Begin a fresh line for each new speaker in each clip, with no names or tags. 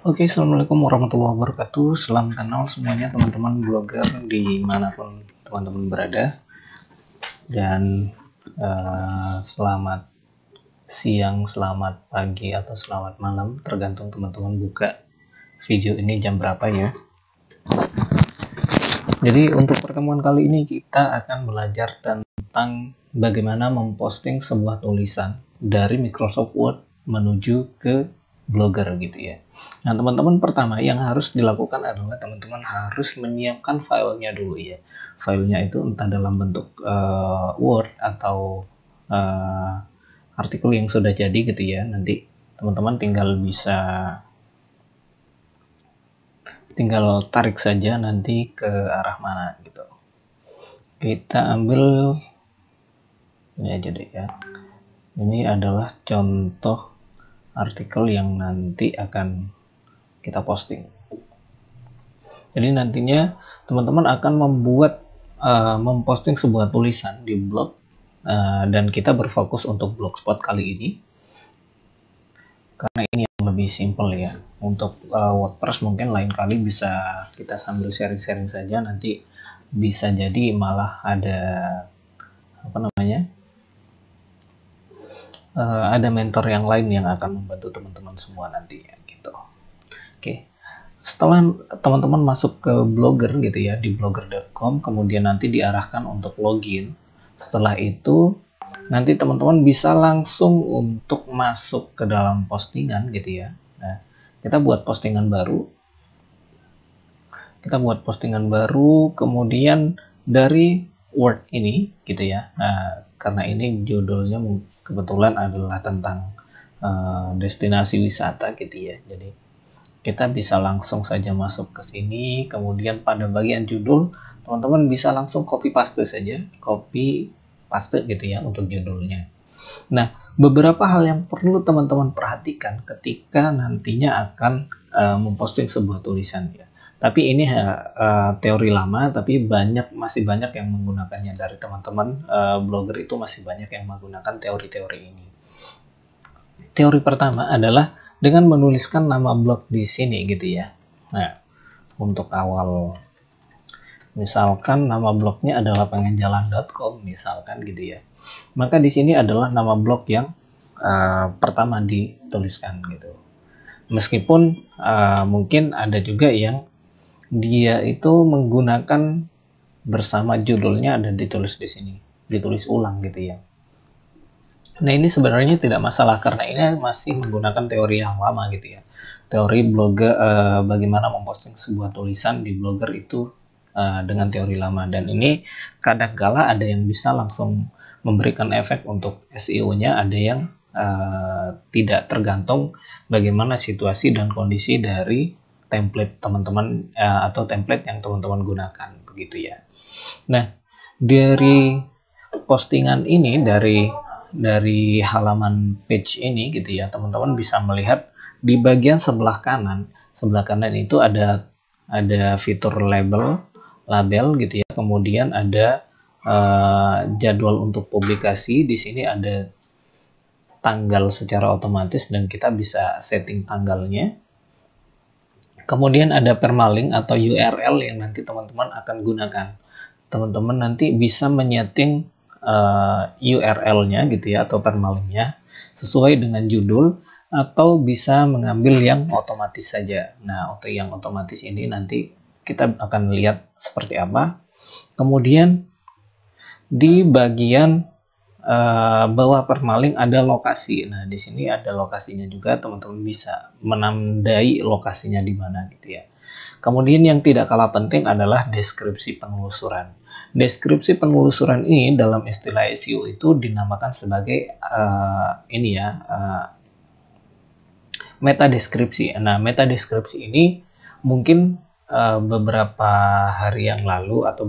Oke, assalamualaikum warahmatullahi wabarakatuh. Salam kenal semuanya teman-teman blogger dimanapun teman-teman berada. Dan selamat siang, selamat pagi, atau selamat malam, tergantung teman-teman buka video ini jam berapa ya. Jadi untuk pertemuan kali ini kita akan belajar tentang bagaimana memposting sebuah tulisan dari Microsoft Word menuju ke Blogger gitu ya. Nah teman-teman, pertama yang harus dilakukan adalah teman-teman harus menyiapkan filenya dulu ya. Filenya itu entah dalam bentuk Word atau artikel yang sudah jadi gitu ya. Nanti teman-teman tinggal tarik saja nanti ke arah mana gitu. Kita ambil ini aja deh ya. Ini adalah contoh artikel yang nanti akan kita posting. Jadi nantinya teman-teman akan memposting sebuah tulisan di blog, dan kita berfokus untuk blogspot kali ini karena ini yang lebih simple ya. Untuk WordPress mungkin lain kali bisa kita sambil sharing-sharing saja, nanti bisa jadi malah ada ada mentor yang lain yang akan membantu teman-teman semua nantinya gitu. Oke, setelah teman-teman masuk ke Blogger gitu ya, di blogger.com, kemudian nanti diarahkan untuk login. Setelah itu nanti teman-teman bisa langsung untuk masuk ke dalam postingan gitu ya. Nah, kita buat postingan baru, kemudian dari Word ini gitu ya. Nah, karena ini judulnya kebetulan adalah tentang destinasi wisata gitu ya, jadi kita bisa langsung saja masuk ke sini. Kemudian pada bagian judul teman-teman bisa langsung copy paste gitu ya untuk judulnya. Nah, beberapa hal yang perlu teman-teman perhatikan ketika nantinya akan memposting sebuah tulisan ya. Tapi ini teori lama, tapi masih banyak yang menggunakannya. Dari teman-teman blogger itu masih banyak yang menggunakan teori-teori ini. Teori pertama adalah dengan menuliskan nama blog di sini gitu ya. Nah, untuk awal misalkan nama blognya adalah pengenjalan.com misalkan gitu ya. Maka di sini adalah nama blog yang pertama dituliskan gitu. Meskipun mungkin ada juga yang dia itu menggunakan bersama judulnya ada ditulis di sini, ditulis ulang gitu ya. Nah, ini sebenarnya tidak masalah karena ini masih menggunakan teori yang lama gitu ya. Teori blogger, bagaimana memposting sebuah tulisan di Blogger itu dengan teori lama, dan ini kadangkala ada yang bisa langsung memberikan efek untuk SEO-nya, ada yang tidak, tergantung bagaimana situasi dan kondisi dari template teman-teman atau template yang teman-teman gunakan begitu ya. Nah, dari postingan ini, dari halaman page ini gitu ya, teman-teman bisa melihat di bagian sebelah kanan itu ada fitur label gitu ya. Kemudian ada jadwal untuk publikasi. Di sini ada tanggal secara otomatis dan kita bisa setting tanggalnya. Kemudian ada permalink atau URL yang nanti teman-teman akan gunakan. Teman-teman nanti bisa menyeting URL-nya gitu ya, atau permalinknya sesuai dengan judul, atau bisa mengambil yang otomatis saja. Nah, untuk yang otomatis ini nanti kita akan lihat seperti apa. Kemudian di bagian bawah permalink ada lokasi. Nah, di sini ada lokasinya juga, teman-teman bisa menandai lokasinya di mana gitu ya. Kemudian yang tidak kalah penting adalah deskripsi penelusuran. Deskripsi penelusuran ini dalam istilah SEO itu dinamakan sebagai meta deskripsi. Nah, meta deskripsi ini mungkin beberapa hari yang lalu atau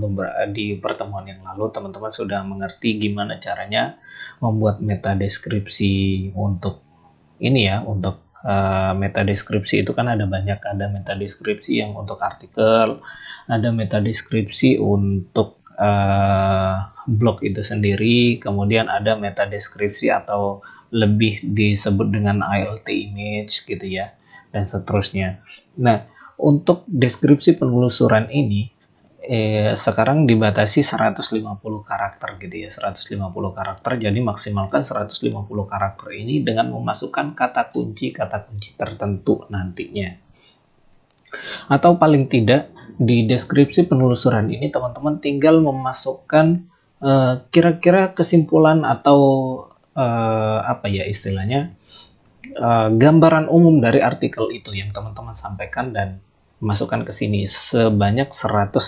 di pertemuan yang lalu teman-teman sudah mengerti gimana caranya membuat meta deskripsi untuk ini ya. Untuk meta deskripsi itu kan ada banyak, ada meta deskripsi yang untuk artikel, ada meta deskripsi untuk blog itu sendiri, kemudian ada meta deskripsi atau lebih disebut dengan ILT image gitu ya. dan seterusnya. Nah, untuk deskripsi penelusuran ini sekarang dibatasi 150 karakter gitu ya, 150 karakter. Jadi maksimalkan 150 karakter ini dengan memasukkan kata kunci tertentu nantinya. Atau paling tidak di deskripsi penelusuran ini teman-teman tinggal memasukkan kira-kira kesimpulan atau apa ya istilahnya, gambaran umum dari artikel itu yang teman-teman sampaikan dan masukkan ke sini sebanyak 150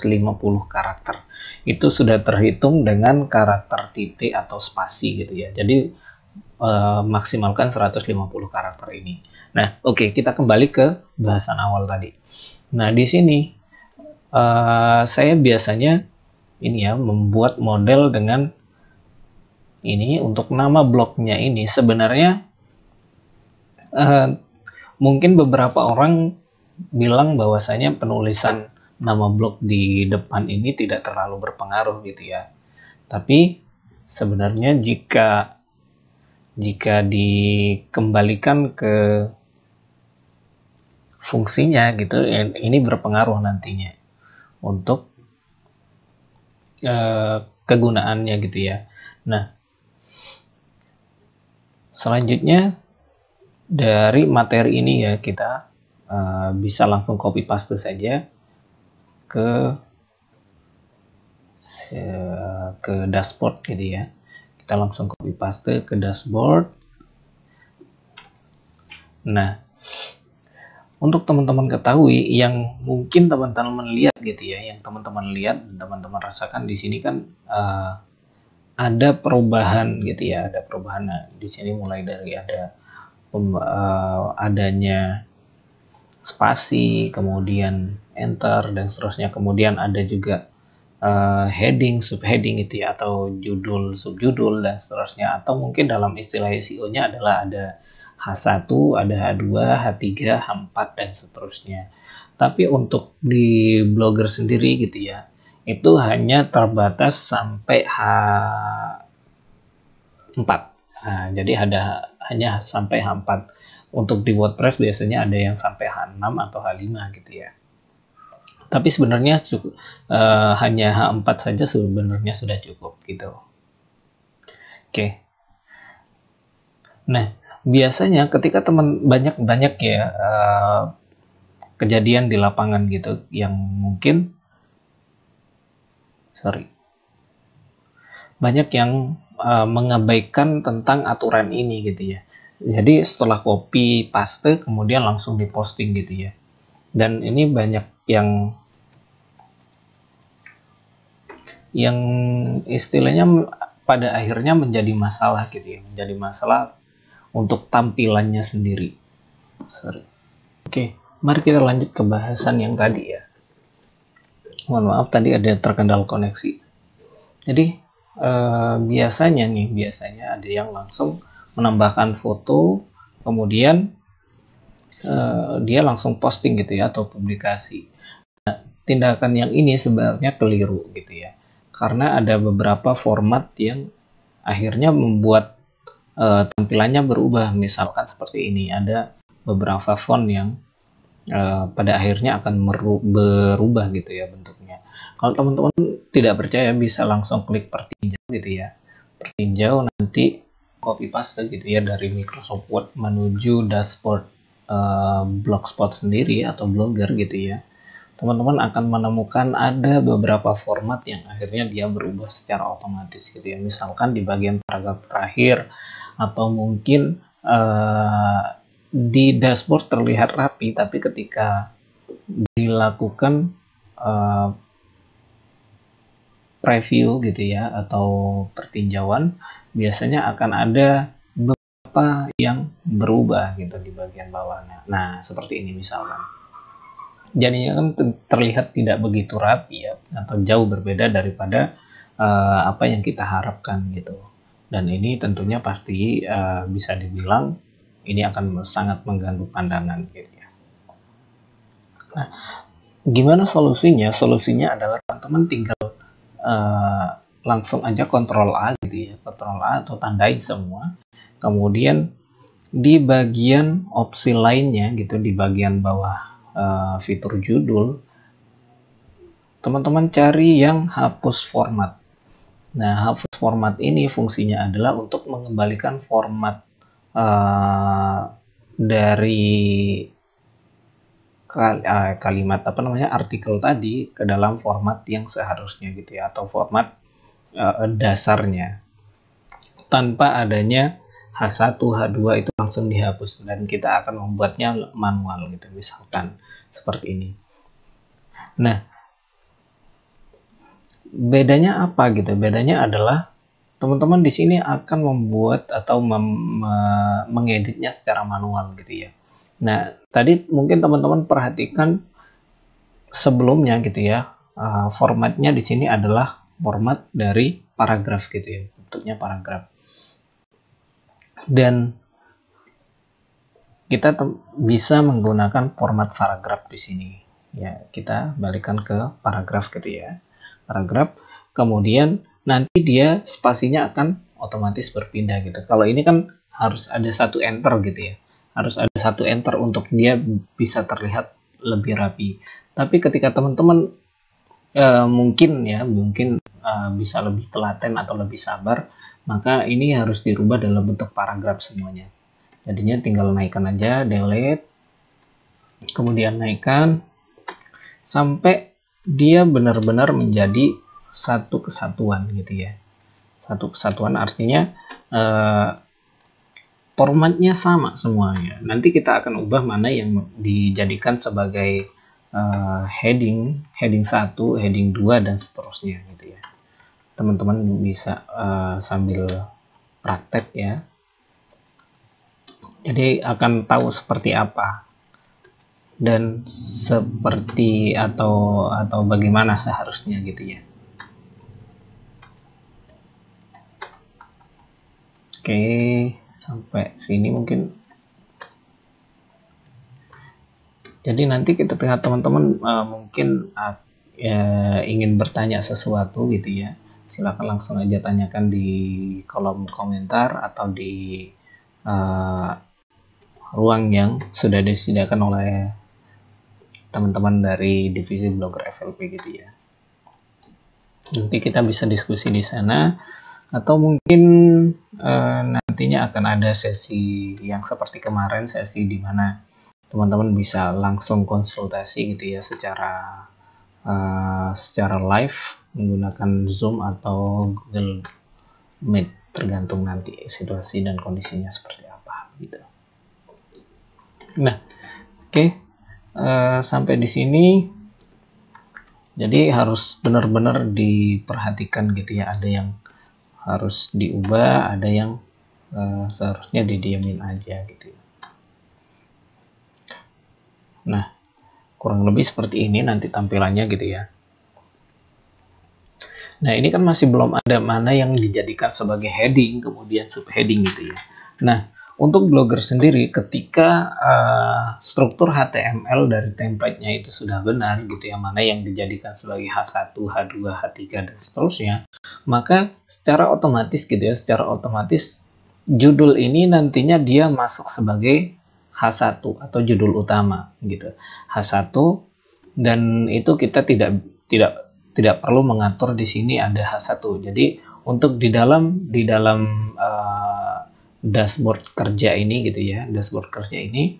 karakter. Itu sudah terhitung dengan karakter titik atau spasi gitu ya. Jadi maksimalkan 150 karakter ini. Nah, oke, kita kembali ke bahasan awal tadi. Nah, di sini saya biasanya ini ya membuat model dengan ini untuk nama blognya ini. Sebenarnya mungkin beberapa orang bilang bahwasanya penulisan nama blog di depan ini tidak terlalu berpengaruh gitu ya. Tapi sebenarnya jika dikembalikan ke fungsinya gitu, ini berpengaruh nantinya untuk kegunaannya gitu ya. Nah, selanjutnya dari materi ini ya kita bisa langsung copy paste saja ke dashboard gitu ya. Kita langsung copy paste ke dashboard. Nah, untuk teman-teman ketahui yang mungkin teman-teman lihat gitu ya, yang teman-teman lihat, teman-teman rasakan di sini kan ada perubahan gitu ya, ada perubahan. Nah, di sini mulai dari ada adanya spasi, kemudian enter dan seterusnya, kemudian ada juga heading, subheading gitu ya, atau judul, subjudul dan seterusnya, atau mungkin dalam istilah SEO-nya adalah ada H1, ada H2, H3, H4 dan seterusnya. Tapi untuk di Blogger sendiri gitu ya, itu hanya terbatas sampai H4. Nah, jadi hanya sampai H4. Untuk di WordPress biasanya ada yang sampai H6 atau H5 gitu ya. Tapi sebenarnya hanya H4 saja sebenarnya sudah cukup gitu. Oke. Nah, biasanya ketika teman banyak ya kejadian di lapangan gitu yang mungkin banyak yang mengabaikan tentang aturan ini gitu ya. Jadi setelah copy paste kemudian langsung diposting gitu ya. Dan ini banyak yang istilahnya pada akhirnya menjadi masalah gitu ya, menjadi masalah untuk tampilannya sendiri. Oke, mari kita lanjut ke bahasan yang tadi ya. Mohon maaf tadi ada terkendala koneksi. Jadi biasanya ada yang langsung menambahkan foto, kemudian dia langsung posting gitu ya, atau publikasi. Nah, tindakan yang ini sebenarnya keliru gitu ya, karena ada beberapa format yang akhirnya membuat tampilannya berubah. Misalkan seperti ini, ada beberapa font yang pada akhirnya akan berubah gitu ya bentuknya. Kalau teman-teman tidak percaya bisa langsung klik pertinjau gitu ya, pertinjau, nanti copy paste gitu ya dari Microsoft Word menuju dashboard Blogspot sendiri atau Blogger gitu ya. Teman-teman akan menemukan ada beberapa format yang akhirnya dia berubah secara otomatis gitu ya. Misalkan di bagian paragraf terakhir, atau mungkin di dashboard terlihat rapi, tapi ketika dilakukan preview gitu ya, atau pertinjauan, biasanya akan ada beberapa yang berubah gitu di bagian bawahnya. Nah, seperti ini misalkan. Jadinya kan terlihat tidak begitu rapi ya, atau jauh berbeda daripada apa yang kita harapkan gitu. Dan ini tentunya pasti bisa dibilang ini akan sangat mengganggu pandangan gitu ya. Nah, gimana solusinya? Solusinya adalah teman-teman tinggal langsung aja Ctrl A gitu ya, Ctrl A atau tandain semua. Kemudian di bagian opsi lainnya gitu, di bagian bawah fitur judul, teman-teman cari yang hapus format. Nah, hapus format ini fungsinya adalah untuk mengembalikan format dari kalimat artikel tadi ke dalam format yang seharusnya gitu ya, atau format dasarnya, tanpa adanya H1, H2 itu langsung dihapus, dan kita akan membuatnya manual gitu, misalkan seperti ini. Nah, bedanya apa gitu? Bedanya adalah teman-teman di sini akan membuat atau mengeditnya secara manual gitu ya. Nah, tadi mungkin teman-teman perhatikan sebelumnya gitu ya, formatnya di sini adalah format dari paragraf gitu ya, bentuknya paragraf. Dan kita bisa menggunakan format paragraf di sini. Ya, kita balikan ke paragraf gitu ya. Paragraf, kemudian nanti dia spasinya akan otomatis berpindah gitu. Kalau ini kan harus ada satu enter gitu ya. Harus ada satu enter untuk dia bisa terlihat lebih rapi. Tapi ketika teman-teman mungkin bisa lebih telaten atau lebih sabar, maka ini harus dirubah dalam bentuk paragraf semuanya. Jadinya tinggal naikkan aja, delete, kemudian naikkan sampai dia benar-benar menjadi satu kesatuan gitu ya. Satu kesatuan artinya formatnya sama semuanya. Nanti kita akan ubah mana yang dijadikan sebagai heading 1, heading 2, dan seterusnya gitu ya. Teman-teman bisa sambil praktek ya. Jadi akan tahu seperti apa dan seperti atau bagaimana seharusnya gitu ya. Oke, sampai sini mungkin. Jadi nanti kita lihat teman-teman mungkin ingin bertanya sesuatu gitu ya. Silakan langsung aja tanyakan di kolom komentar atau di ruang yang sudah disediakan oleh teman-teman dari divisi Blogger FLP gitu ya. Nanti kita bisa diskusi di sana, atau mungkin nantinya akan ada sesi yang seperti kemarin, sesi di mana teman-teman bisa langsung konsultasi gitu ya, secara live menggunakan Zoom atau Google Meet, tergantung nanti situasi dan kondisinya seperti apa gitu. Nah, oke. Sampai di sini, jadi harus benar-benar diperhatikan gitu ya, ada yang harus diubah, ada yang seharusnya didiamin aja gitu ya. Nah, kurang lebih seperti ini nanti tampilannya gitu ya. Nah, ini kan masih belum ada mana yang dijadikan sebagai heading, kemudian subheading gitu ya. Nah, untuk blogger sendiri, ketika struktur HTML dari template-nya itu sudah benar gitu ya, mana yang dijadikan sebagai H1, H2, H3, dan seterusnya, maka secara otomatis gitu ya, judul ini nantinya dia masuk sebagai H1 atau judul utama gitu. H1, dan itu kita tidak perlu mengatur di sini ada H1. Jadi untuk di dalam dashboard kerja ini gitu ya, dashboard kerja ini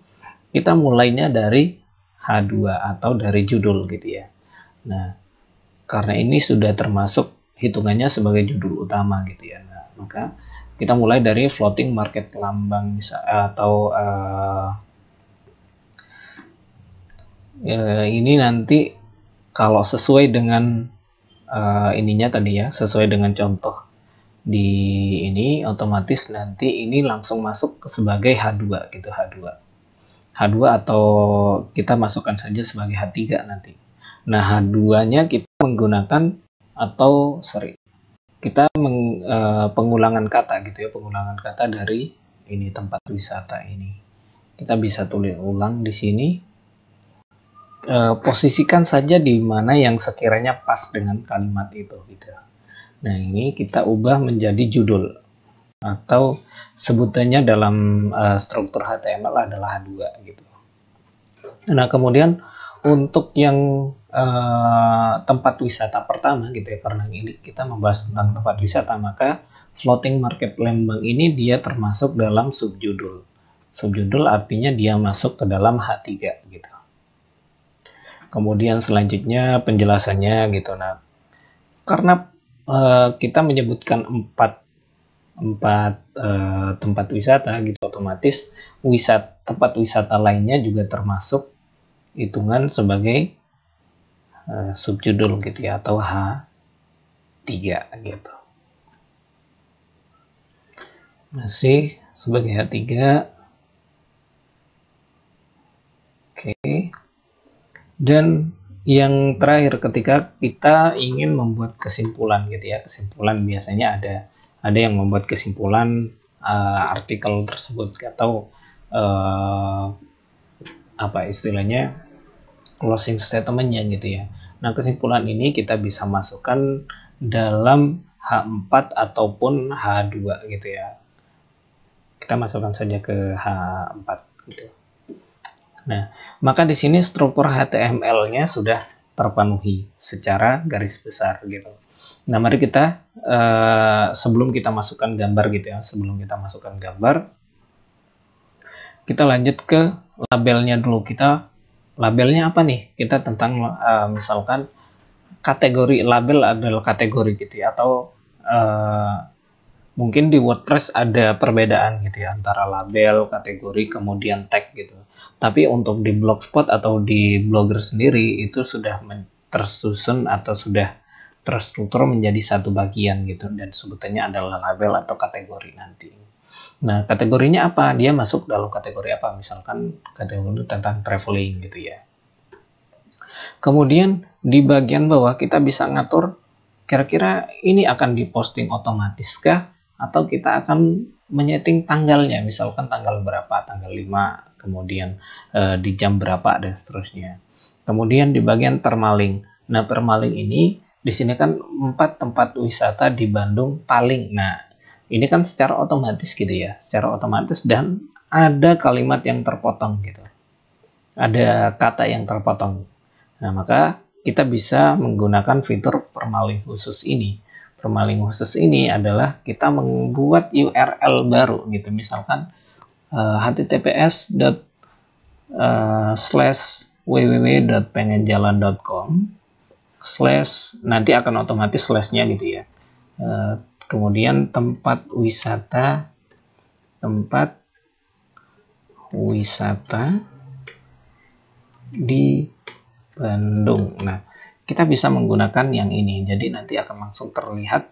kita mulainya dari H2 atau dari judul gitu ya. Nah, karena ini sudah termasuk hitungannya sebagai judul utama gitu ya. Nah, maka kita mulai dari floating market lambang atau ini nanti kalau sesuai dengan ininya tadi ya, sesuai dengan contoh di ini, otomatis nanti ini langsung masuk sebagai H2 gitu, H2 atau kita masukkan saja sebagai H3 nanti. Nah, H2-nya kita menggunakan pengulangan kata gitu ya, pengulangan kata dari ini tempat wisata ini. Kita bisa tulis ulang di sini. Posisikan saja di mana yang sekiranya pas dengan kalimat itu gitu. Nah, ini kita ubah menjadi judul. atau sebutannya dalam struktur HTML adalah H2 gitu. Nah, kemudian untuk yang tempat wisata pertama gitu ya, karena ini kita membahas tentang tempat wisata, maka Floating Market Lembang ini dia termasuk dalam subjudul. Subjudul artinya dia masuk ke dalam H3 gitu. Kemudian selanjutnya penjelasannya gitu. Nah, karena kita menyebutkan empat tempat wisata gitu, otomatis tempat wisata lainnya juga termasuk hitungan sebagai subjudul gitu ya, atau H3 gitu. Masih sebagai H3. Oke. Dan yang terakhir, ketika kita ingin membuat kesimpulan gitu ya, kesimpulan biasanya ada yang membuat kesimpulan artikel tersebut, atau apa istilahnya, closing statementnya gitu ya. Nah, kesimpulan ini kita bisa masukkan dalam H4 ataupun H2 gitu ya. Kita masukkan saja ke H4 gitu. Nah, maka di sini struktur HTML-nya sudah terpenuhi secara garis besar gitu. Nah, mari kita sebelum kita masukkan gambar gitu ya, kita lanjut ke labelnya dulu. Labelnya apa nih? Kita tentang misalkan kategori, label adalah kategori gitu ya, atau mungkin di WordPress ada perbedaan gitu ya antara label, kategori, kemudian tag gitu. Tapi untuk di Blogspot atau di Blogger sendiri itu sudah tersusun atau sudah terstruktur menjadi satu bagian gitu, dan sebutannya adalah label atau kategori nanti. Nah, kategorinya apa? Dia masuk dalam kategori apa? Misalkan kategori tentang traveling gitu ya. Kemudian di bagian bawah kita bisa ngatur kira-kira ini akan diposting otomatis kah, atau kita akan menyeting tanggalnya, misalkan tanggal berapa, tanggal 5, kemudian di jam berapa, dan seterusnya. Kemudian di bagian permaling. Nah, permaling ini di sini kan 4 tempat wisata di Bandung paling. Nah, ini kan secara otomatis gitu ya, secara otomatis, dan ada kalimat yang terpotong gitu. Ada kata yang terpotong. Nah, maka kita bisa menggunakan fitur permaling khusus ini. Permaling khusus ini adalah kita membuat URL baru gitu, misalkan https://www.pengenjalan.com/ nanti akan otomatis slashnya gitu ya, kemudian tempat wisata di Bandung. Nah, kita bisa menggunakan yang ini, jadi nanti akan langsung terlihat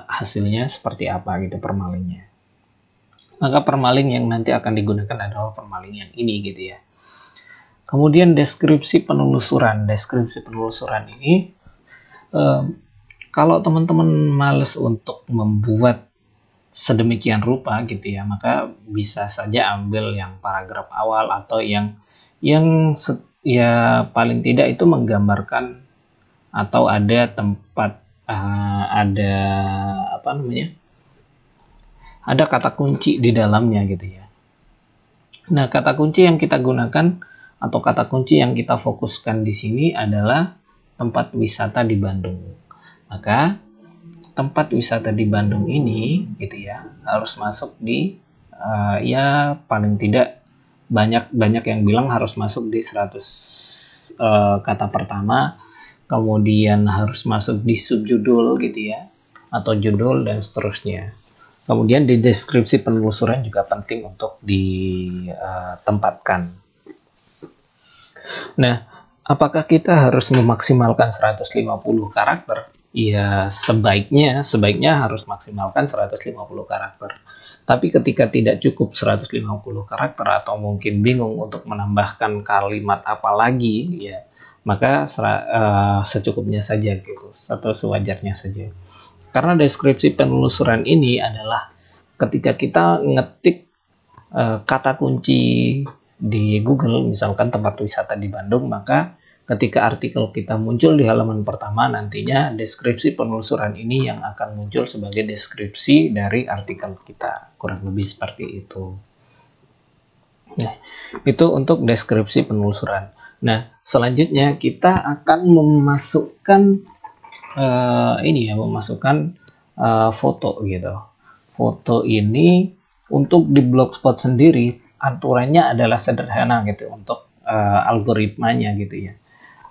hasilnya seperti apa gitu permalingnya. Maka permaling yang nanti akan digunakan adalah permaling yang ini gitu ya. Kemudian deskripsi penelusuran. Deskripsi penelusuran ini kalau teman-teman males untuk membuat sedemikian rupa gitu ya, maka bisa saja ambil yang paragraf awal atau yang ya paling tidak itu menggambarkan atau ada tempat ada apa namanya, ada kata kunci di dalamnya gitu ya. Nah, kata kunci yang kita gunakan atau kata kunci yang kita fokuskan di sini adalah tempat wisata di Bandung. Maka tempat wisata di Bandung ini gitu ya harus masuk di ya paling tidak banyak yang bilang harus masuk di 100 kata pertama, kemudian harus masuk di subjudul gitu ya, atau judul dan seterusnya. Kemudian di deskripsi penelusuran juga penting untuk ditempatkan. Nah, apakah kita harus memaksimalkan 150 karakter? Ya, sebaiknya harus maksimalkan 150 karakter. Tapi ketika tidak cukup 150 karakter atau mungkin bingung untuk menambahkan kalimat apa lagi, ya maka secukupnya saja gitu, atau sewajarnya saja. Karena deskripsi penelusuran ini adalah ketika kita ngetik kata kunci di Google, misalkan tempat wisata di Bandung, maka ketika artikel kita muncul di halaman pertama, nantinya deskripsi penelusuran ini yang akan muncul sebagai deskripsi dari artikel kita. Kurang lebih seperti itu. Nah, itu untuk deskripsi penelusuran. Nah, selanjutnya kita akan memasukkan memasukkan foto gitu. Foto ini untuk di Blogspot sendiri aturannya adalah sederhana gitu untuk algoritmanya gitu ya.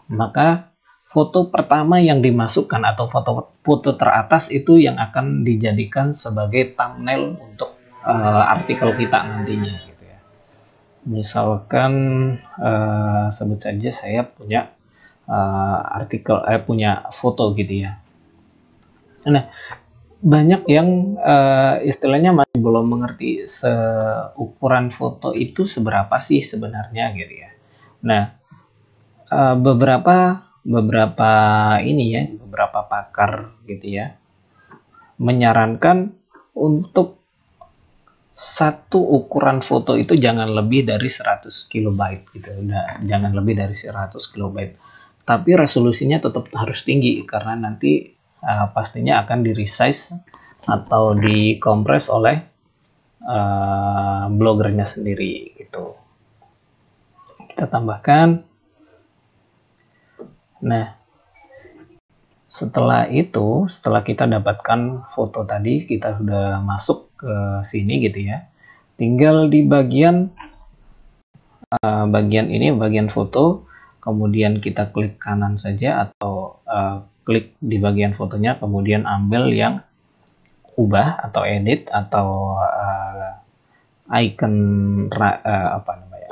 Maka foto pertama yang dimasukkan atau foto teratas itu yang akan dijadikan sebagai thumbnail untuk artikel kita nantinya gitu ya. Misalkan sebut saja saya punya punya foto gitu ya. Nah, banyak yang istilahnya masih belum mengerti ukuran foto itu seberapa sih sebenarnya gitu ya. Nah, beberapa pakar gitu ya menyarankan untuk satu ukuran foto itu jangan lebih dari 100 kilobyte gitu. Jangan lebih dari 100 kilobyte. Tapi resolusinya tetap harus tinggi karena nanti pastinya akan di resize atau dikompres oleh blogernya sendiri gitu. Kita tambahkan. Nah, setelah kita dapatkan foto tadi, kita sudah masuk ke sini gitu ya. Tinggal di bagian bagian foto, kemudian kita klik kanan saja atau klik di bagian fotonya, kemudian ambil yang ubah atau edit atau icon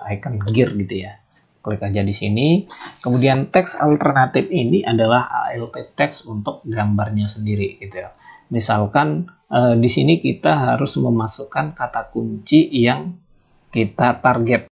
icon gear gitu ya. Klik aja di sini. Kemudian teks alternatif ini adalah ALT text untuk gambarnya sendiri gitu ya. Misalkan di sini kita harus memasukkan kata kunci yang kita target